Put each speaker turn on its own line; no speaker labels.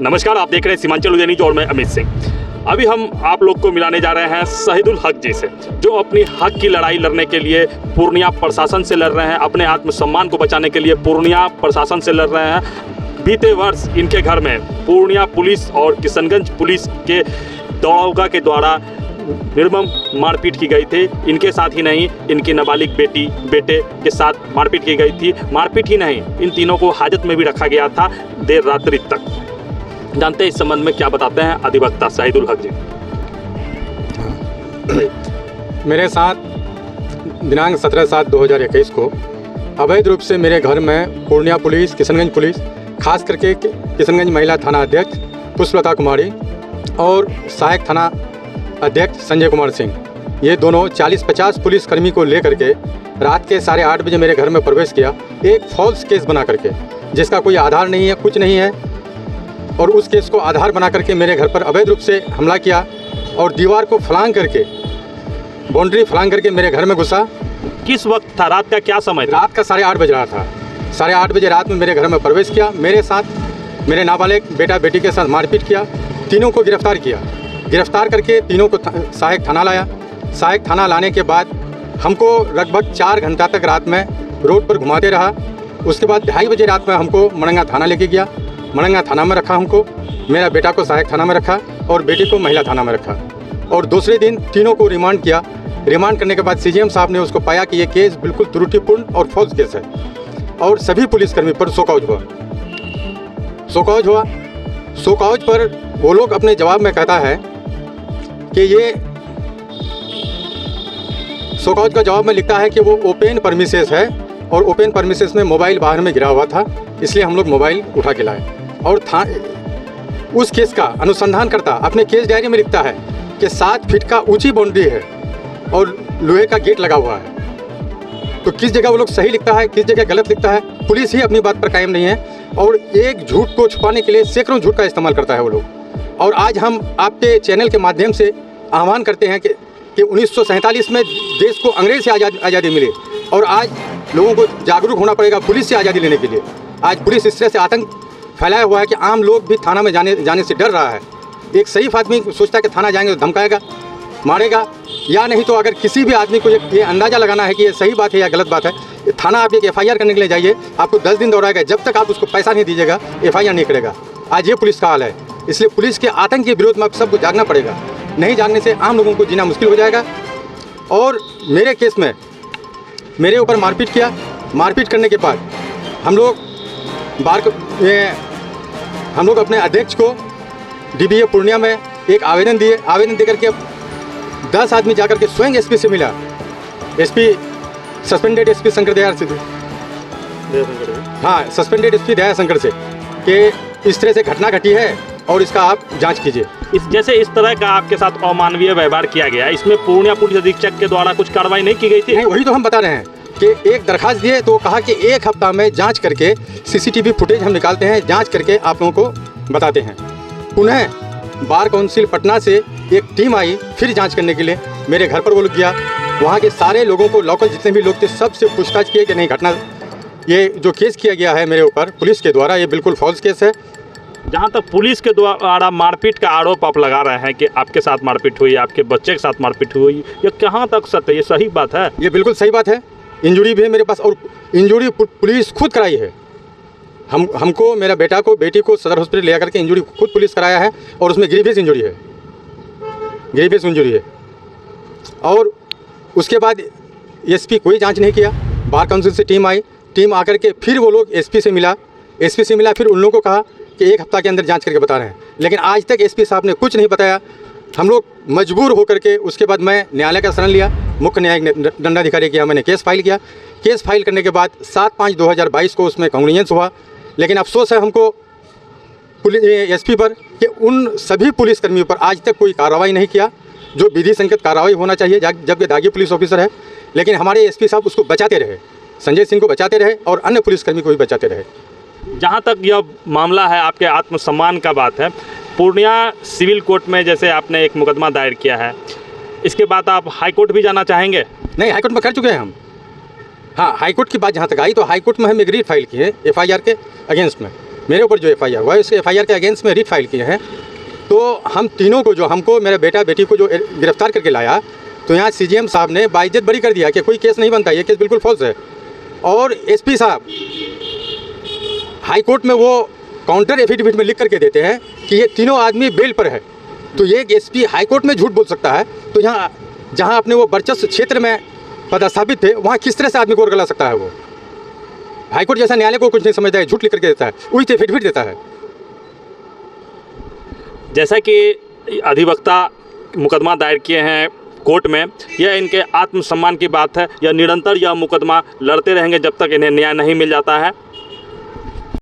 नमस्कार, आप देख रहे हैं सीमांचल न्यूज़ और मैं अमित सिंह। अभी हम आप लोग को मिलाने जा रहे हैं शहीदुल हक जी से, जो अपनी हक की लड़ाई लड़ने के लिए पूर्णिया प्रशासन से लड़ रहे हैं, अपने आत्मसम्मान को बचाने के लिए पूर्णिया प्रशासन से लड़ रहे हैं। बीते वर्ष इनके घर में पूर्णिया पुलिस और किशनगंज पुलिस के दरोगा के द्वारा निर्मम मारपीट की गई थी। इनके साथ ही नहीं, इनकी नाबालिग बेटे के साथ मारपीट की गई थी। मारपीट ही नहीं, इन तीनों को हाजत में भी रखा गया था देर रात्रि तक। जानते हैं इस संबंध में क्या बताते हैं अधिवक्ता शहीदुल हक जी।
मेरे साथ दिनांक 17/7/2021 को अवैध रूप से मेरे घर में पूर्णिया पुलिस, किशनगंज पुलिस, खास करके किशनगंज महिला थाना अध्यक्ष पुष्पलता कुमारी और सहायक थाना अध्यक्ष संजय कुमार सिंह, ये दोनों 40-50 पुलिसकर्मी को लेकर के रात के 8:30 बजे मेरे घर में प्रवेश किया, एक फॉल्स केस बना करके, जिसका कोई आधार नहीं है, कुछ नहीं है। और उस केस को आधार बना करके मेरे घर पर अवैध रूप से हमला किया और दीवार को फलांग करके, बाउंड्री फलांग करके मेरे घर में घुसा।
किस वक्त था? रात का क्या समय था?
रात का 8:30 बज रहा था। 8:30 बजे रात में मेरे घर में प्रवेश किया, मेरे साथ मेरे नाबालिग बेटा बेटी के साथ मारपीट किया, तीनों को गिरफ्तार किया। गिरफ्तार करके तीनों को सहायक थाना लाया। सहायक थाना लाने के बाद हमको लगभग 4 घंटा तक रात में रोड पर घुमाते रहा। उसके बाद 2:30 बजे रात में हमको मड़ंगा थाना लेके गया। मड़ंगा थाना में रखा हमको, मेरा बेटा को सहायक थाना में रखा और बेटी को महिला थाना में रखा। और दूसरे दिन तीनों को रिमांड किया। रिमांड करने के बाद सीजीएम साहब ने उसको पाया कि ये केस बिल्कुल त्रुटिपूर्ण और फॉल्स केस है और सभी पुलिसकर्मी पर शोकॉज हुआ। शोकॉज पर वो लोग अपने जवाब में कहता है कि ये शोकॉज का जवाब में लिखता है कि वो ओपन परमिसेस है और ओपन परमिसेस में मोबाइल बाहर में गिरा हुआ था, इसलिए हम लोग मोबाइल उठा के लाए। और उस केस का अनुसंधान करता अपने केस डायरी में लिखता है कि 7 फीट का ऊंची बाउंड्री है और लोहे का गेट लगा हुआ है। तो किस जगह वो लोग सही लिखता है, किस जगह गलत लिखता है, पुलिस ही अपनी बात पर कायम नहीं है और एक झूठ को छुपाने के लिए सैकड़ों झूठ का इस्तेमाल करता है वो लोग। और आज हम आपके चैनल के माध्यम से आह्वान करते हैं कि 1947 में देश को अंग्रेज से आज़ादी मिली और आज लोगों को जागरूक होना पड़ेगा पुलिस से आज़ादी लेने के लिए। आज पुलिस इस तरह से आतंक फैलाया हुआ है कि आम लोग भी थाना में जाने से डर रहा है। एक सही आदमी सोचता है कि थाना जाएंगे तो धमकाएगा, मारेगा, या नहीं तो अगर किसी भी आदमी को ये अंदाज़ा लगाना है कि ये सही बात है या गलत बात है, थाना आप एक FIR करने के लिए जाइए, आपको 10 दिन दौड़ाएगा, जब तक आप उसको पैसा नहीं दीजिएगा FIR नहीं करेगा। आज ये पुलिस का हाल है। इसलिए पुलिस के आतंक के विरोध में अब सबको जागना पड़ेगा। नहीं जागने से आम लोगों को जीना मुश्किल हो जाएगा। और मेरे केस में मेरे ऊपर मारपीट किया। मारपीट करने के बाद हम लोग अपने अध्यक्ष को DBA पूर्णिया में एक आवेदन दिए। आवेदन देकर के 10 आदमी जाकर के स्वयं SP से मिला, सस्पेंडेड SP शंकर दयाल से, हाँ सस्पेंडेड SP दया शंकर से, कि इस तरह से घटना घटी है और इसका आप जांच कीजिए।
इस तरह का आपके साथ अमानवीय व्यवहार किया गया, इसमें पूर्णिया पुलिस अधीक्षक के द्वारा कुछ कार्रवाई नहीं की गई थी?
नहीं, वही तो हम बता रहे हैं कि एक दरखास्त दिए तो कहा कि 1 हफ्ता में जांच करके CCTV फुटेज हम निकालते हैं, जांच करके आप लोगों को बताते हैं। पुनः बार काउंसिल पटना से एक टीम आई फिर जांच करने के लिए। मेरे घर पर वो लोग गया, वहाँ के सारे लोगों को, लोकल जितने भी लोग थे, सबसे पूछताछ किए कि नहीं, घटना ये जो केस किया गया है मेरे ऊपर पुलिस के द्वारा, ये बिल्कुल फॉल्स केस है।
जहाँ तक पुलिस के द्वारा मारपीट का आरोप आप लगा रहे हैं कि आपके साथ मारपीट हुई, आपके बच्चे के साथ मारपीट हुई, ये कहाँ तक सत्य है? ये सही बात है?
ये बिल्कुल सही बात है। इंजरी भी है मेरे पास और इंजरी पुलिस खुद कराई है। हमको, मेरा बेटा को, बेटी को सदर हॉस्पिटल ले करके इंजरी खुद पुलिस कराया है और उसमें ग्रीवियस इंजरी है। और उसके बाद SP कोई जांच नहीं किया। बार काउंसिल से टीम आई, टीम आकर के फिर वो लोग SP से मिला, फिर उन लोगों को कहा कि 1 हफ्ता के अंदर जांच करके बता रहे हैं, लेकिन आज तक SP साहब ने कुछ नहीं बताया। हम लोग मजबूर होकर के उसके बाद मैं न्यायालय का शरण लिया, मुख्य न्यायिक दंडाधिकारी के यहाँ मैंने केस फाइल किया। केस फाइल करने के बाद 7/5/2022 को उसमें कांग्रेस हुआ। लेकिन अफसोस है हमको SP पर कि उन सभी पुलिसकर्मियों पर आज तक कोई कार्रवाई नहीं किया, जो विधि संगत कार्रवाई होना चाहिए, जबकि दागी पुलिस ऑफिसर है। लेकिन हमारे SP साहब उसको बचाते रहे, संजय सिंह को बचाते रहे और अन्य पुलिसकर्मी को भी बचाते रहे।
जहाँ तक यह मामला है आपके आत्मसम्मान का बात है, पूर्णिया सिविल कोर्ट में जैसे आपने एक मुकदमा दायर किया है, इसके बाद आप हाई कोर्ट भी जाना चाहेंगे?
नहीं, हाई कोर्ट में कर चुके हैं हम। हाँ, हाई कोर्ट की बात जहाँ तक आई तो हाई कोर्ट में हम एग्रीड फाइल किए FIR के अगेंस्ट में। मेरे ऊपर जो FIR हुआ है उस FIR के अगेंस्ट में रिट फाइल किए हैं। तो हम तीनों को, जो हमको, मेरा बेटा बेटी को जो गिरफ्तार करके लाया, तो यहाँ CGM साहब ने बाइज्जत बरी कर दिया कि कोई केस नहीं बनता, ये केस बिल्कुल फॉल्स है। और SP साहब हाई कोर्ट में वो काउंटर एफिडेविट में लिख करके देते हैं कि ये तीनों आदमी बेल पर है। तो ये SP हाई कोर्ट में झूठ बोल सकता है, तो यहाँ जहाँ अपने वो वर्चस्व क्षेत्र में पदस्थापित थे, वहाँ किस तरह से आदमी को गला सकता है? वो हाई कोर्ट जैसा न्यायालय को कुछ नहीं समझता है, झूठ लिख करके देता है, उल्टे एफिडेविट देता है।
जैसा कि अधिवक्ता मुकदमा दायर किए हैं कोर्ट में, यह इनके आत्मसम्मान की बात है। यह निरंतर यह मुकदमा लड़ते रहेंगे जब तक इन्हें न्याय नहीं मिल जाता है।